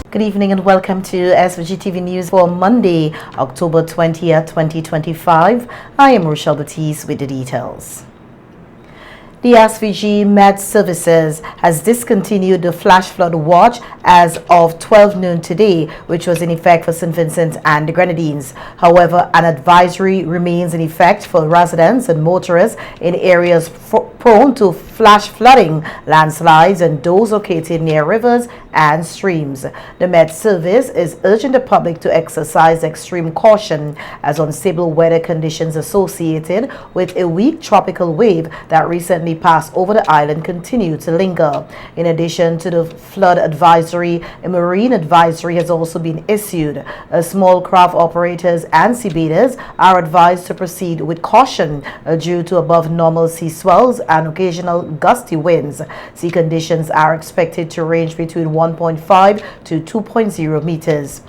Good evening and welcome to SVG-TV News for Monday, October 20th, 2025. I am Rochelle Batiste with the details. The SVG Med Services has discontinued the flash flood watch as of 12 noon today, which was in effect for St. Vincent and the Grenadines. However, an advisory remains in effect for residents and motorists in areas prone to flash flooding, landslides, and those located near rivers and streams. The Met Service is urging the public to exercise extreme caution as unstable weather conditions associated with a weak tropical wave that recently passed over the island continue to linger. In addition to the flood advisory, a marine advisory has also been issued. Small craft operators and seabaiters are advised to proceed with caution due to above normal sea swells and occasional gusty winds. Sea conditions are expected to range between 1.5 to 2.0 meters.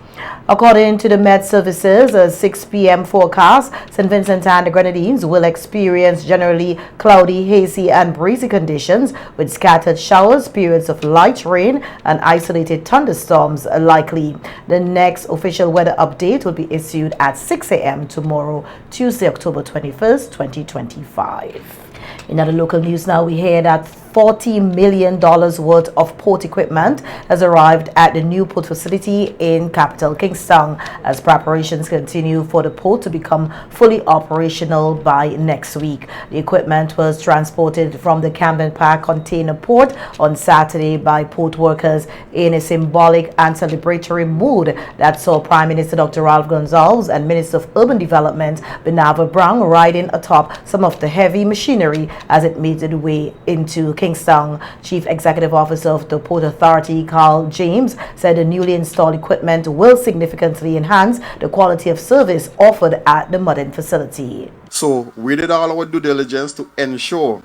According to the Met Services, a 6 p.m. forecast, St. Vincent and the Grenadines will experience generally cloudy, hazy, and breezy conditions with scattered showers, periods of light rain, and isolated thunderstorms likely. The next official weather update will be issued at 6 a.m. tomorrow, Tuesday, October 21st, 2025. In other local news now, we hear that $40 million worth of port equipment has arrived at the new port facility in capital Kingston as preparations continue for the port to become fully operational by next week. The equipment was transported from the Camden Park container port on Saturday by port workers in a symbolic and celebratory mood that saw Prime Minister Dr. Ralph Gonsalves and Minister of Urban Development Benava Brown riding atop some of the heavy machinery as it made its way into Kingston. Chief Executive Officer of the Port Authority, Carl James, said the newly installed equipment will significantly enhance the quality of service offered at the modern facility. So we did all our due diligence to ensure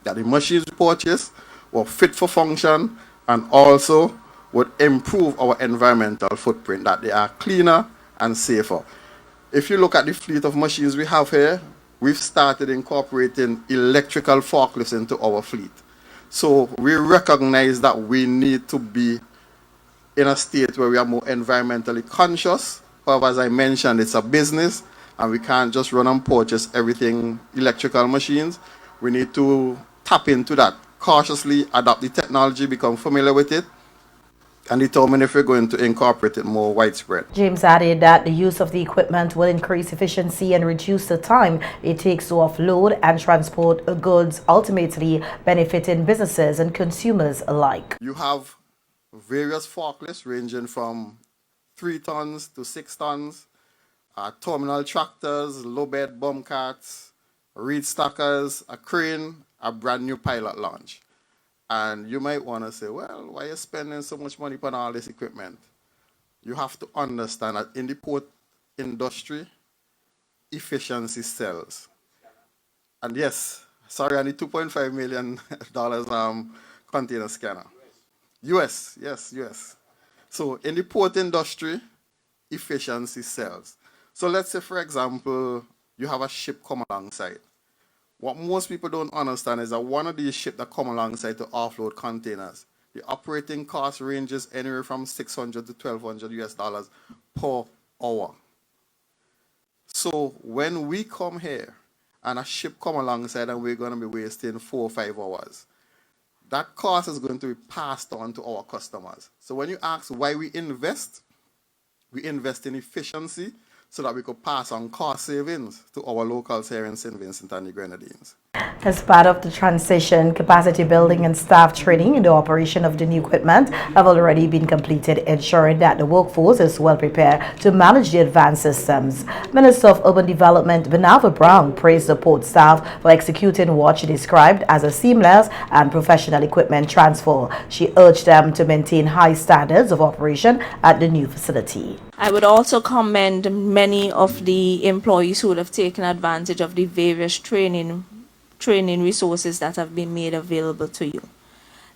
that the machines we purchased were fit for function and also would improve our environmental footprint, that they are cleaner and safer. If you look at the fleet of machines we have here, we've started incorporating electrical forklifts into our fleet. So we recognize that we need to be in a state where we are more environmentally conscious. However, as I mentioned, it's a business and we can't just run and purchase everything electrical machines. We need to tap into that cautiously, adopt the technology, become familiar with it, and determine if we're going to incorporate it more widespread. James added that the use of the equipment will increase efficiency and reduce the time it takes to offload and transport goods, ultimately benefiting businesses and consumers alike. You have various forklifts ranging from 3 tons to 6 tons, terminal tractors, low bed bomb carts, reed stackers, a crane, a brand new pilot launch. And you might want to say, well, why are you spending so much money on all this equipment? You have to understand that in the port industry, efficiency sells. And yes, sorry, I need $2.5 million container scanner. US, yes, US. So in the port industry, efficiency sells. So let's say, for example, you have a ship come alongside. What most people don't understand is that one of these ships that come alongside to offload containers, the operating cost ranges anywhere from $600 to $1,200 US per hour. So when we come here and a ship come alongside and we're going to be wasting 4 or 5 hours, that cost is going to be passed on to our customers. So when you ask why we invest in efficiency, so that we could pass on cost savings to our locals here in St. Vincent and the Grenadines. As part of the transition, capacity building and staff training in the operation of the new equipment have already been completed, ensuring that the workforce is well prepared to manage the advanced systems. Minister of Urban Development Benava Brown praised the port staff for executing what she described as a seamless and professional equipment transfer. She urged them to maintain high standards of operation at the new facility. I would also commend many of the employees who would have taken advantage of the various training resources that have been made available to you.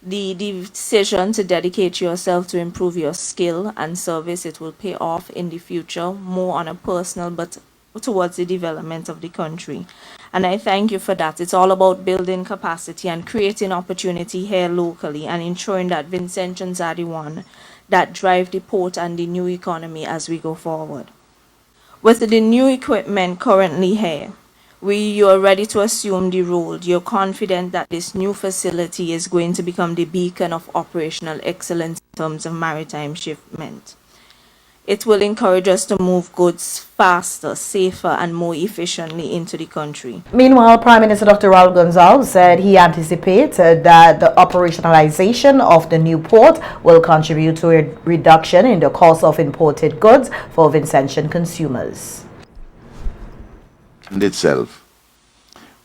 The decision to dedicate yourself to improve your skill and service, it will pay off in the future, more on a personal but towards the development of the country. And I thank you for that. It's all about building capacity and creating opportunity here locally and ensuring that Vincentians are the one that drive the port and the new economy as we go forward. With the new equipment currently here, you're ready to assume the role. You're confident that this new facility is going to become the beacon of operational excellence in terms of maritime shipment. It will encourage us to move goods faster, safer, and more efficiently into the country. Meanwhile, Prime Minister Dr. Raul Gonzalez said he anticipates that the operationalization of the new port will contribute to a reduction in the cost of imported goods for Vincentian consumers. Itself,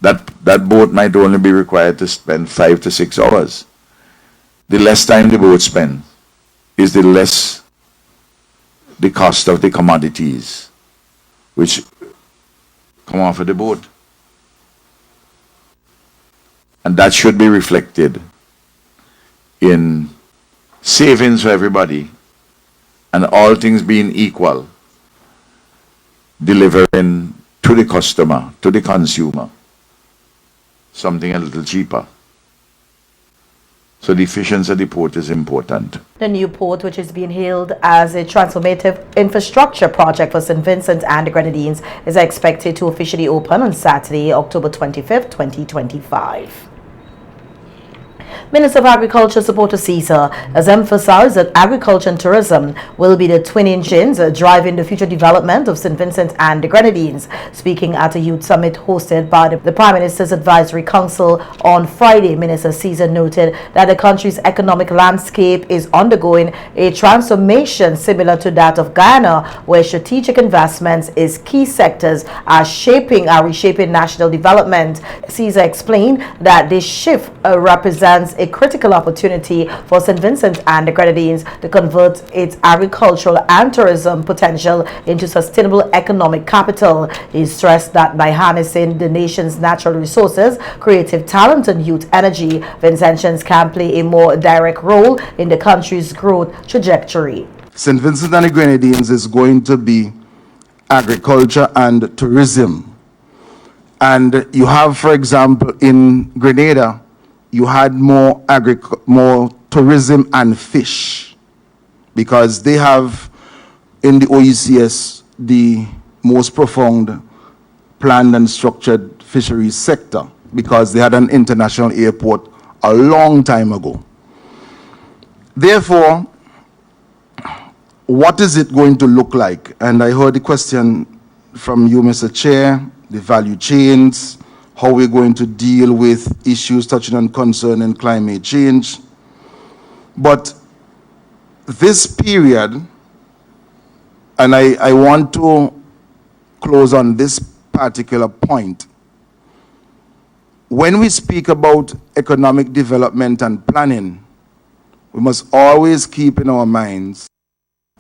that boat might only be required to spend 5 to 6 hours. The less time the boat spends is the less the cost of the commodities which come off of the boat. And that should be reflected in savings for everybody, and all things being equal, delivering to the customer, to the consumer, something a little cheaper. So the efficiency of the port is important. The new port, which is being hailed as a transformative infrastructure project for St. Vincent and the Grenadines, is expected to officially open on Saturday, October 25th, 2025. Minister of Agriculture Supporter Caesar has emphasized that agriculture and tourism will be the twin engines driving the future development of St. Vincent and the Grenadines. Speaking at a youth summit hosted by the Prime Minister's Advisory Council on Friday, Minister Caesar noted that the country's economic landscape is undergoing a transformation similar to that of Ghana, where strategic investments in key sectors are reshaping national development. Caesar explained that this shift represents a critical opportunity for St. Vincent and the Grenadines to convert its agricultural and tourism potential into sustainable economic capital. He stressed that by harnessing the nation's natural resources, creative talent, and youth energy, Vincentians can play a more direct role in the country's growth trajectory. St. Vincent and the Grenadines is going to be agriculture and tourism. And you have, for example, in Grenada, you had more tourism and fish, because they have in the OECS the most profound planned and structured fisheries sector, because they had an international airport a long time ago. Therefore, what is it going to look like? And I heard the question from you, Mr. Chair, the value chains, how we're going to deal with issues touching on concerning climate change. But this period, and I want to close on this particular point. When we speak about economic development and planning, we must always keep in our minds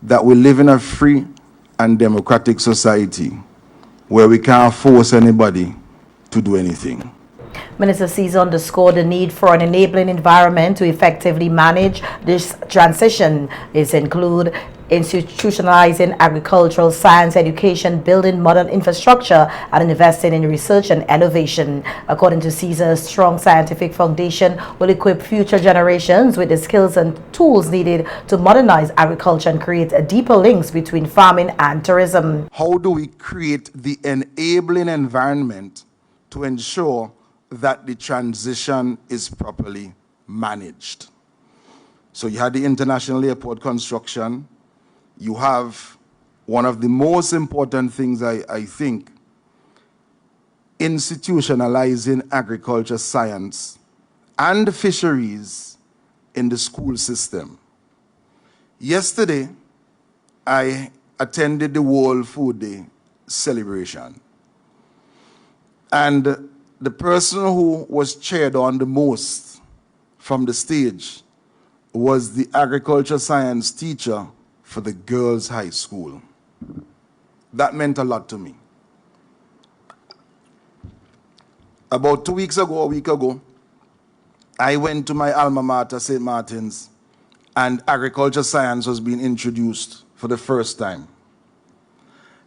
that we live in a free and democratic society where we can't force anybody to do anything. Minister Caesar underscored the need for an enabling environment to effectively manage this transition. This include institutionalizing agricultural science education, building modern infrastructure, and investing in research and innovation. According to Caesar, a strong scientific foundation will equip future generations with the skills and tools needed to modernize agriculture and create deeper links between farming and tourism. How do we create the enabling environment to ensure that the transition is properly managed? So you had the international airport construction. You have one of the most important things, I think, institutionalizing agriculture science and fisheries in the school system. Yesterday, I attended the World Food Day celebration. And the person who was cheered on the most from the stage was the agriculture science teacher for the girls' high school. That meant a lot to me. About 2 weeks ago, a week ago, I went to my alma mater, St. Martin's, and agriculture science was being introduced for the first time.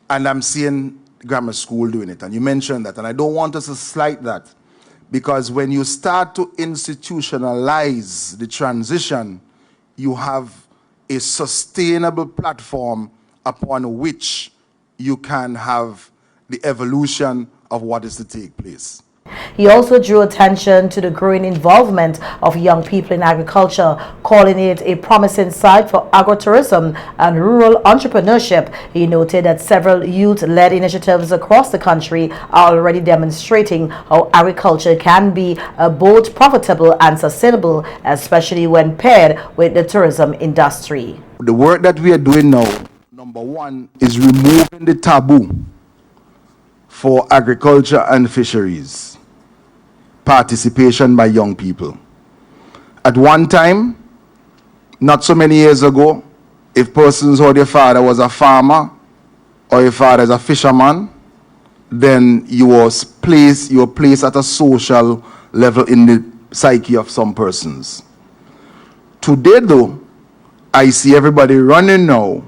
And I'm seeing grammar school doing it, and you mentioned that, and I don't want us to slight that, because when you start to institutionalize the transition, you have a sustainable platform upon which you can have the evolution of what is to take place. He also drew attention to the growing involvement of young people in agriculture, calling it a promising site for agrotourism and rural entrepreneurship. He noted that several youth-led initiatives across the country are already demonstrating how agriculture can be both profitable and sustainable, especially when paired with the tourism industry. The work that we are doing now, number one, is removing the taboo for agriculture and fisheries participation by young people. At one time, not so many years ago, if persons or their father was a farmer or your father is a fisherman, then you were placed at a social level in the psyche of some persons. Today, though, I see everybody running now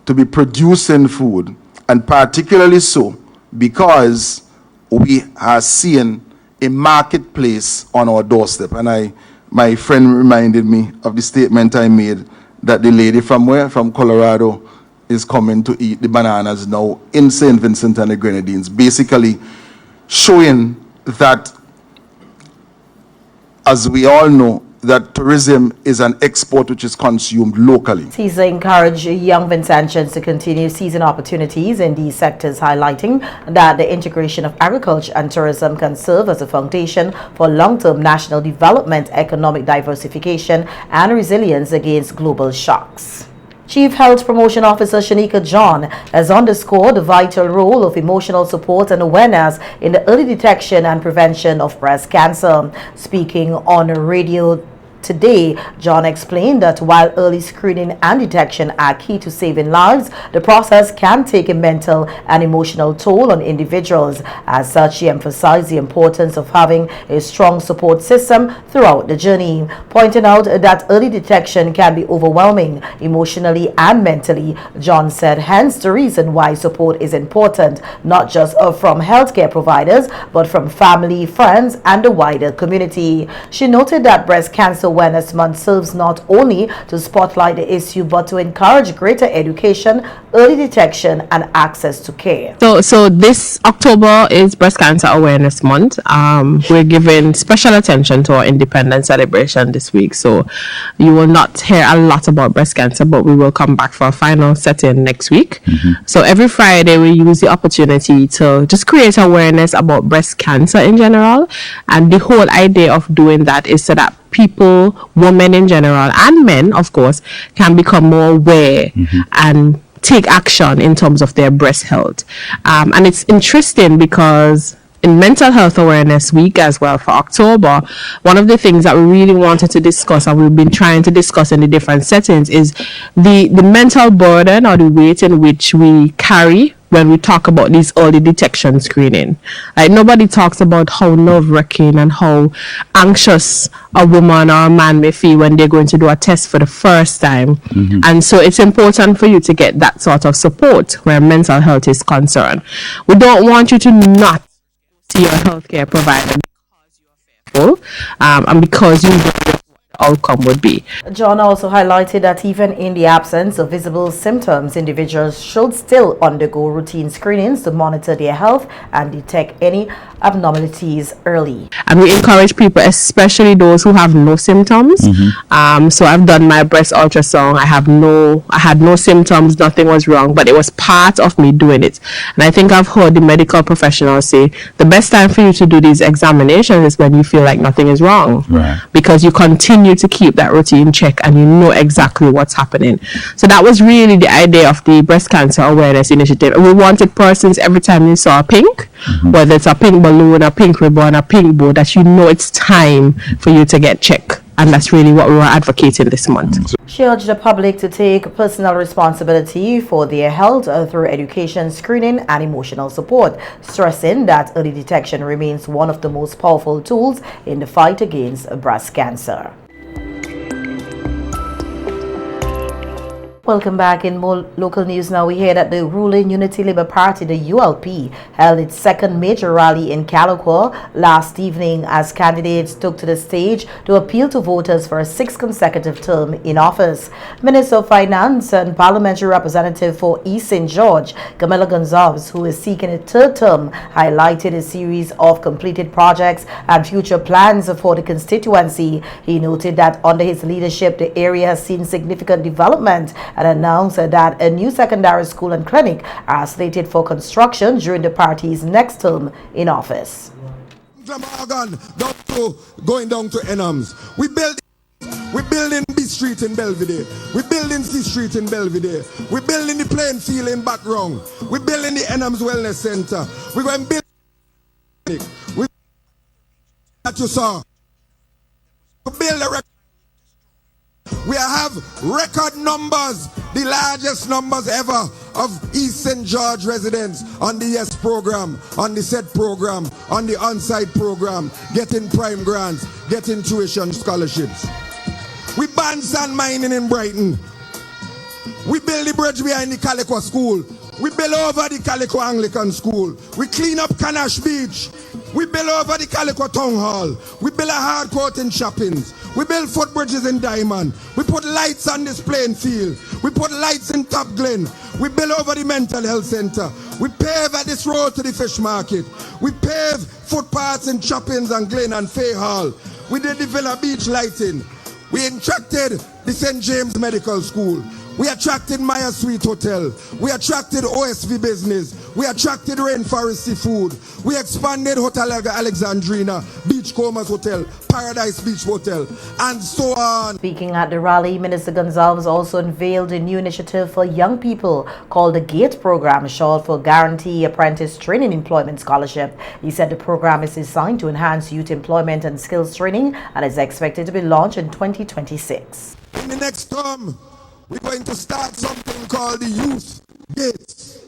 to be producing food, and particularly so because we are seeing a marketplace on our doorstep. And my friend reminded me of the statement I made that the lady from where? From Colorado is coming to eat the bananas now in St. Vincent and the Grenadines, basically showing that, as we all know, that tourism is an export which is consumed locally. He's encouraged young Vincentians to continue seizing opportunities in these sectors, highlighting that the integration of agriculture and tourism can serve as a foundation for long-term national development, economic diversification, and resilience against global shocks. Chief Health Promotion Officer Shanika John has underscored the vital role of emotional support and awareness in the early detection and prevention of breast cancer. Speaking on radio today, John explained that while early screening and detection are key to saving lives, the process can take a mental and emotional toll on individuals. As such, he emphasized the importance of having a strong support system throughout the journey, pointing out that early detection can be overwhelming emotionally and mentally. John said, hence the reason why support is important, not just from healthcare providers, but from family, friends, and the wider community. She noted that Breast Cancer Awareness Month serves not only to spotlight the issue, but to encourage greater education, early detection, and access to care. So this October is Breast Cancer Awareness Month. We're giving special attention to our independence celebration this week. So you will not hear a lot about breast cancer, but we will come back for a final setting next week. So every Friday we use the opportunity to just create awareness about breast cancer in general. And the whole idea of doing that is so that people, women in general, and men, of course, can become more aware and take action in terms of their breast health. And it's interesting because in Mental Health Awareness Week as well for October, one of the things that we really wanted to discuss and we've been trying to discuss in the different settings is the mental burden or the weight in which we carry when we talk about this early detection screening. Like, nobody talks about how nerve-wracking and how anxious a woman or a man may feel when they're going to do a test for the first time. And so it's important for you to get that sort of support where mental health is concerned. We don't want you to not see your healthcare provider because you're fearful and because you don't know what the outcome would be. John also highlighted that even in the absence of visible symptoms, individuals should still undergo routine screenings to monitor their health and detect any abnormalities early. And we encourage people, especially those who have no symptoms. So I've done my breast ultrasound. I had no symptoms, nothing was wrong, but it was part of me doing it. And I think I've heard the medical professionals say the best time for you to do these examinations is when you feel like nothing is wrong. Because you continue to keep that routine check and you know exactly what's happening. So that was really the idea of the Breast Cancer Awareness Initiative. We wanted persons, every time you saw a pink, whether it's a pink balloon, a pink ribbon, a pink bow, that you know it's time for you to get checked. And that's really what we were advocating this month. She urged the public to take personal responsibility for their health through education, screening, and emotional support, stressing that early detection remains one of the most powerful tools in the fight against breast cancer. Welcome back. In more local news now, we hear that the ruling Unity Labour Party, the ULP, held its second major rally in Calico last evening as candidates took to the stage to appeal to voters for a sixth consecutive term in office. Minister of Finance and Parliamentary Representative for East St. George, Camilo Gonzalez, who is seeking a third term, highlighted a series of completed projects and future plans for the constituency. He noted that under his leadership, the area has seen significant development and announced that a new secondary school and clinic are slated for construction during the party's next term in office. Going down to Enams. We're building B Street in Belvedere. We're building C Street in Belvedere. We're building the playing field in Background. We're building the Enams Wellness Center. We're going to build that you saw. We build a We have record numbers, the largest numbers ever of East St. George residents on the YES program, on the SET program, on the on-site program, getting prime grants, getting tuition scholarships. We ban sand mining in Brighton. We build the bridge behind the Calico School. We build over the Calico Anglican School. We clean up Canash Beach. We build over the Calico Town Hall. We build a hard court in Shoppings. We build footbridges in Diamond. We put lights on this playing field. We put lights in Top Glen. We build over the mental health center. We pave at this road to the fish market. We pave footpaths in Shoppings and Glen and Fay Hall. We did the Villa Beach lighting. We attracted the St. James Medical School. We attracted Maya Sweet Hotel. We attracted OSV Business. We attracted Rainforest Seafood. We expanded Hotel Alexandrina, Beachcombers Hotel, Paradise Beach Hotel, and so on. Speaking at the rally, Minister Gonzalez also unveiled a new initiative for young people called the GATE program, short for Guarantee Apprentice Training Employment Scholarship. He said the program is designed to enhance youth employment and skills training and is expected to be launched in 2026. In the next term, we're going to start something called the Youth GATES,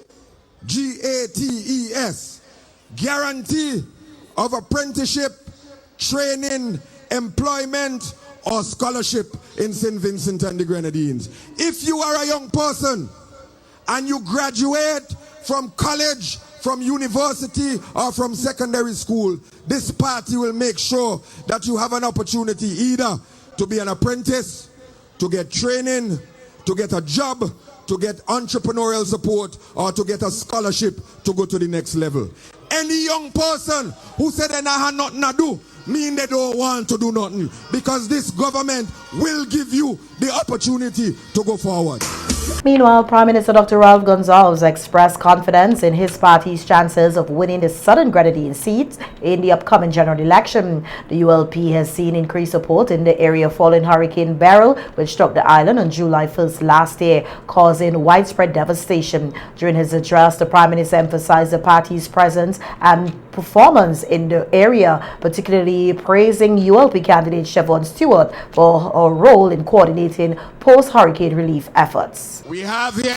GATES, Guarantee of Apprenticeship, Training, Employment, or Scholarship in St. Vincent and the Grenadines. If you are a young person and you graduate from college, from university, or from secondary school, this party will make sure that you have an opportunity either to be an apprentice, to get training, to get a job, to get entrepreneurial support, or to get a scholarship to go to the next level. Any young person who said they have nothing to do, mean they don't want to do nothing, because this government will give you the opportunity to go forward. Meanwhile, Prime Minister Dr. Ralph Gonzalez expressed confidence in his party's chances of winning the Southern Grenadine seat in the upcoming general election. The ULP has seen increased support in the area following Hurricane Beryl, which struck the island on July 1st last year, causing widespread devastation. During his address, the Prime Minister emphasized the party's presence and performance in the area, particularly praising ULP candidate Siobhan Stewart for her role in coordinating post-hurricane relief efforts. We have here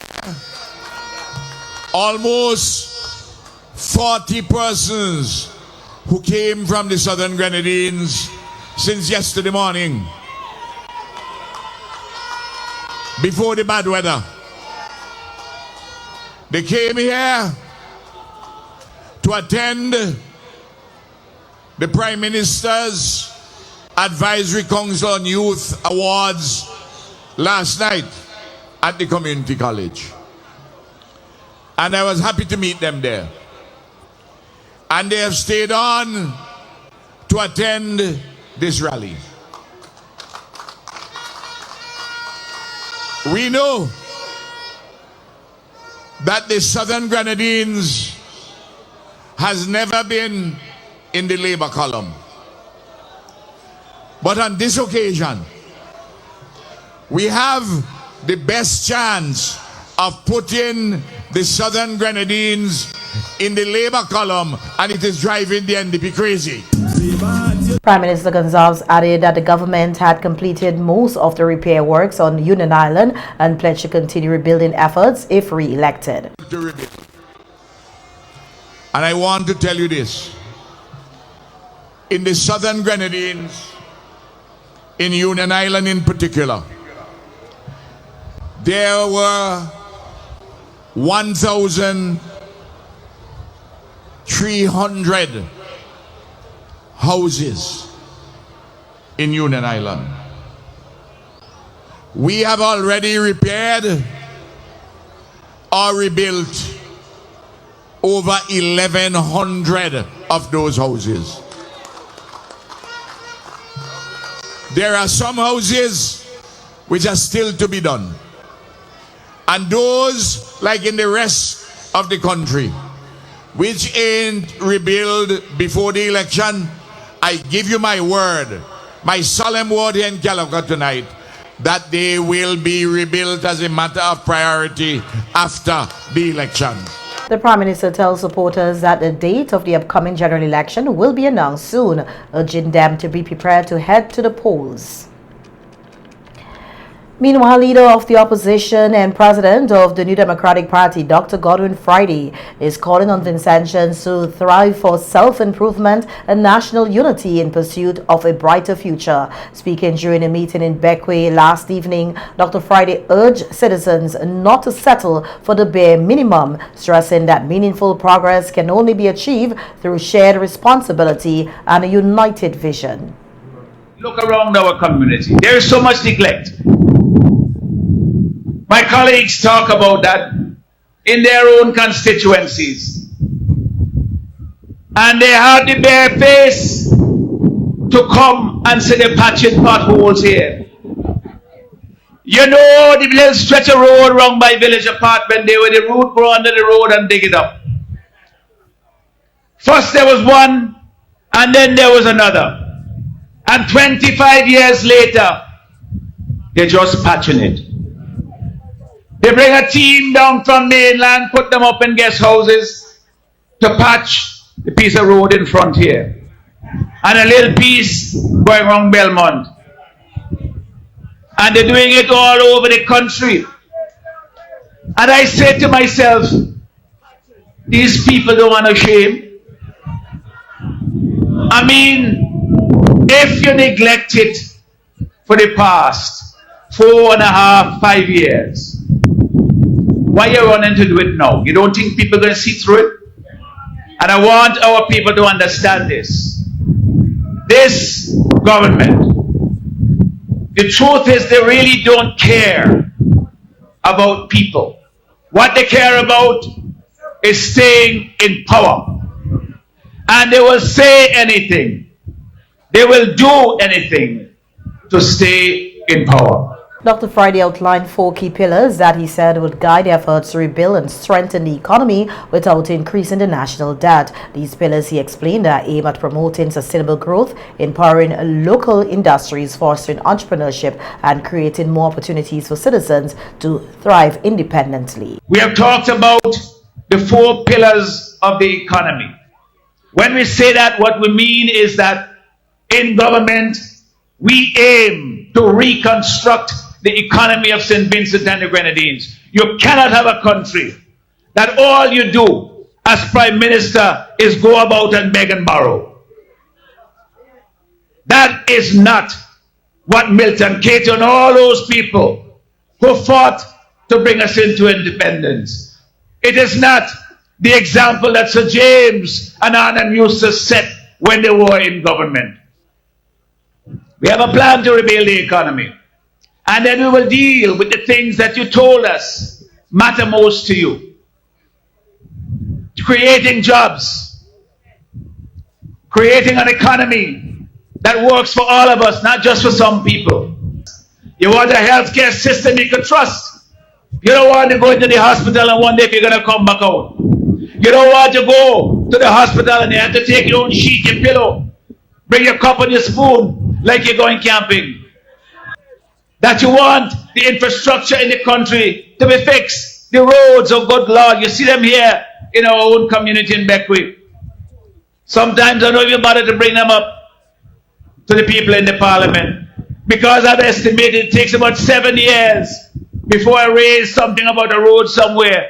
almost 40 persons who came from the Southern Grenadines since yesterday morning, before the bad weather. They came here to attend the Prime Minister's Advisory Council on Youth Awards last night at the community college. And I was happy to meet them there. And they have stayed on to attend this rally. We know that the Southern Grenadines has never been in the labor column. But on this occasion, we have the best chance of putting the Southern Grenadines in the labor column, and it is driving the NDP crazy. Prime Minister Gonzalez added that the government had completed most of the repair works on Union Island and pledged to continue rebuilding efforts if re-elected. And I want to tell you this. In the Southern Grenadines, in Union Island in particular, there were 1,300 houses in Union Island. We have already repaired or rebuilt over 1,100 of those houses. There are some houses which are still to be done. And those, like in the rest of the country, which ain't rebuilt before the election, I give you my word, my solemn word here in Calicut tonight, that they will be rebuilt as a matter of priority after the election. The Prime Minister tells supporters that the date of the upcoming general election will be announced soon, urging them to be prepared to head to the polls. Meanwhile, leader of the opposition and president of the New Democratic Party, Dr. Godwin Friday, is calling on Vincentians to thrive for self-improvement and national unity in pursuit of a brighter future. Speaking during a meeting in Bekwai last evening, Dr. Friday urged citizens not to settle for the bare minimum, stressing that meaningful progress can only be achieved through shared responsibility and a united vision. Look around our community. There is so much neglect. My colleagues talk about that in their own constituencies. And they have the bare face to come and say they're patching potholes here. You know the little stretch of road around by village apartment there where the root grow under the road and dig it up. First there was one and then there was another. And 25 years later, they're just patching it. They bring a team down from mainland, put them up in guest houses to patch the piece of road in front here. And a little piece going around Belmont. And they're doing it all over the country. And I say to myself, these people don't want no shame. I mean, if you neglect it for the past 4.5, 5 years, why are you running to do it now? You don't think people are going to see through it? And I want our people to understand this. This government, the truth is they really don't care about people. What they care about is staying in power. And they will say anything. They will do anything to stay in power. Dr. Friday outlined 4 key pillars that he said would guide efforts to rebuild and strengthen the economy without increasing the national debt. These pillars, he explained, are aimed at promoting sustainable growth, empowering local industries, fostering entrepreneurship, and creating more opportunities for citizens to thrive independently. We have talked about the 4 pillars of the economy. When we say that, what we mean is that in government, we aim to reconstruct the economy of St. Vincent and the Grenadines. You cannot have a country that all you do as Prime Minister is go about and beg and borrow. That is not what Milton Cato and all those people who fought to bring us into independence. It is not the example that Sir James and Arnhem Eustace set when they were in government. We have a plan to rebuild the economy. And then we will deal with the things that you told us matter most to you. Creating jobs. Creating an economy that works for all of us, not just for some people. You want a healthcare system you can trust. You don't want to go into the hospital and wonder if you're going to come back out. You don't want to go to the hospital and you have to take your own sheet, your pillow, bring your cup and your spoon like you're going camping. That you want the infrastructure in the country to be fixed. The roads, oh good Lord, you see them here in our own community in Bekwai. Sometimes I don't even bother to bring them up to the people in the parliament. Because I've estimated it takes about 7 years before I raise something about a road somewhere,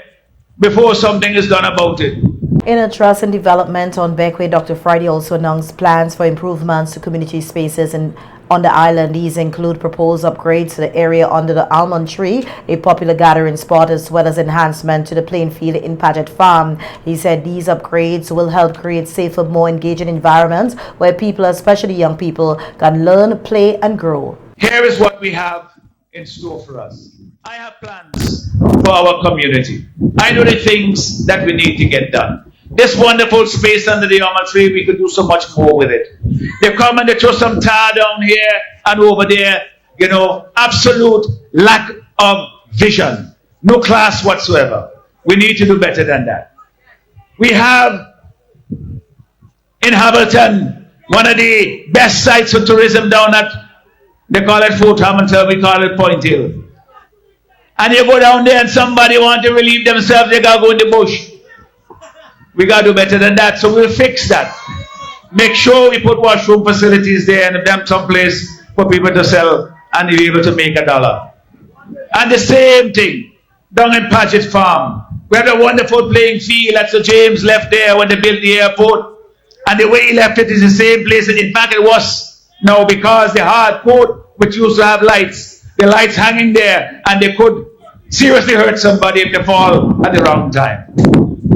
before something is done about it. In a trust and development on Bekwai, Dr. Friday also announced plans for improvements to community spaces and On the island, these include proposed upgrades to the area under the almond tree, a popular gathering spot, as well as enhancement to the playing field in Paget Farm. He said these upgrades will help create safer, more engaging environments where people, especially young people, can learn, play and grow. Here is what we have in store for us. I have plans for our community. I know the things that we need to get done. This wonderful space under the almond tree, we could do so much more with it. They come and they throw some tar down here and over there, you know, absolute lack of vision, no class whatsoever. We need to do better than that. We have in Hamilton one of the best sites for tourism down at, they call it Fort Hamilton, we call it Point Hill. And you go down there and somebody want to relieve themselves, they gotta go in the bush. We got to do better than that, so we'll fix that. Make sure we put washroom facilities there and them someplace for people to sell and be able to make $1. And the same thing down in Paget Farm. We have a wonderful playing field that Sir James left there when they built the airport. And the way he left it is the same place. In fact, it was now because the hard court, which used to have lights, the lights hanging there, and they could seriously hurt somebody if they fall at the wrong time.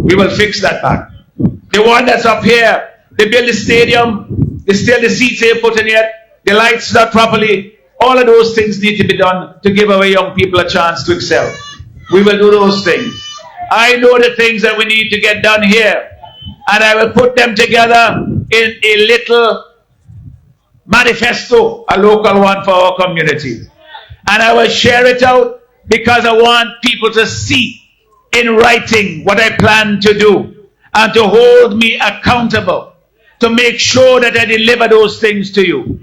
We will fix that back. The one that's up here, they build the stadium, they still the seats ain't put in yet, the lights not properly. All of those things need to be done to give our young people a chance to excel. We will do those things. I know the things that we need to get done here, and I will put them together in a little manifesto, a local one for our community. And I will share it out because I want people to see in writing what I plan to do and to hold me accountable to make sure that I deliver those things to you.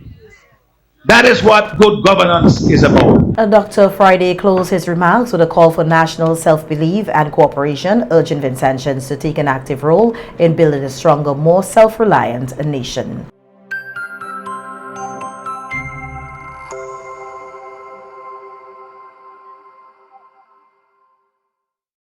That is what good governance is about. Dr. Friday closed his remarks with a call for national self-belief and cooperation, urging Vincentians to take an active role in building a stronger, more self-reliant nation.